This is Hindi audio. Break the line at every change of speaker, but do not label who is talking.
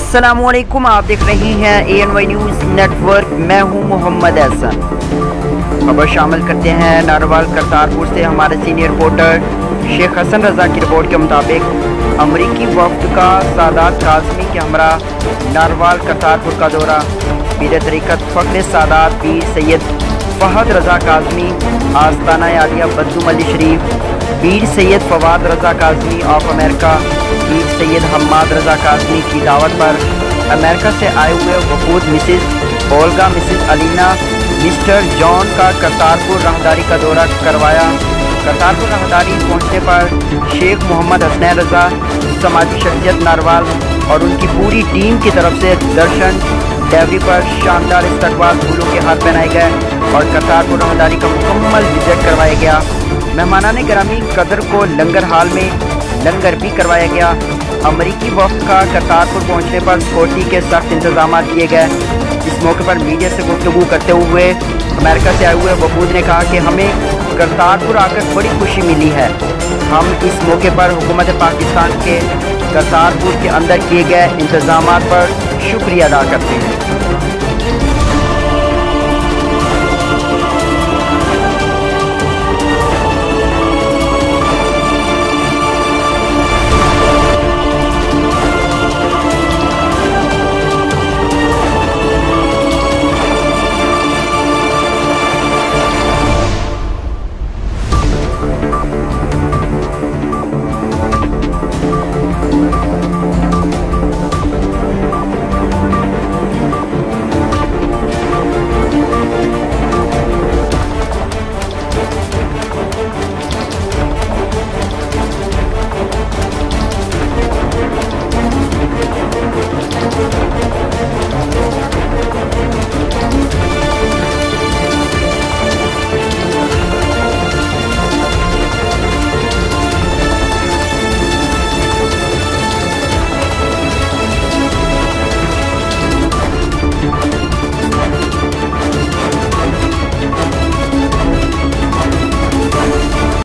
अस्सलामुअलैकुम, आप देख रही हैं ANY न्यूज़ नेटवर्क। मैं हूं मोहम्मद एहसन। खबर शामिल करते हैं नारवाल करतारपुर से हमारे सीनियर रिपोर्टर शेख हसन रज़ा की रिपोर्ट के मुताबिक अमरीकी वफ्द का सादात काज़मी के हमरा नारवाल करतारपुर का दौरा। पीर तरीक़त फ़ख्र सादात पीर सैयद फ़हद रज़ा काज़मी आस्ताना आलिया बद्दुम अली शरीफ, पीर सैयद फवाद रज़ा काज़मी ऑफ अमेरिका, पीर सैयद हम्माद रज़ा काज़मी की दावत पर अमेरिका से आए हुए वफूद Mrs Olga, Mrs Alina, mister John का करतारपुर राहदारी का दौरा करवाया। करतारपुर राहदारी पहुँचने पर शेख मोहम्मद हसनैन रज़ा समाजी शख्सियत नारवाल और उनकी पूरी टीम की तरफ से दर्शन डिलीवरी पर शानदार इस्तकबाल, फूलों के हाथ पहनाए गए और करतारपुर राहदारी का मुकम्मल विजिट करवाया गया। मेहमानाने ग्रामी कदर को लंगर हाल में लंगर भी करवाया गया। अमरीकी वफ़द का करतारपुर पहुंचने पर सिक्योरिटी के सख्त इंतजाम किए गए। इस मौके पर मीडिया से गुफ्तगू करते हुए अमेरिका से आए हुए वफूद ने कहा कि हमें करतारपुर आकर बड़ी खुशी मिली है। हम इस मौके पर हुकूमत पाकिस्तान के करतारपुर के अंदर किए गए इंतजामात पर शुक्रिया अदा करते हैं।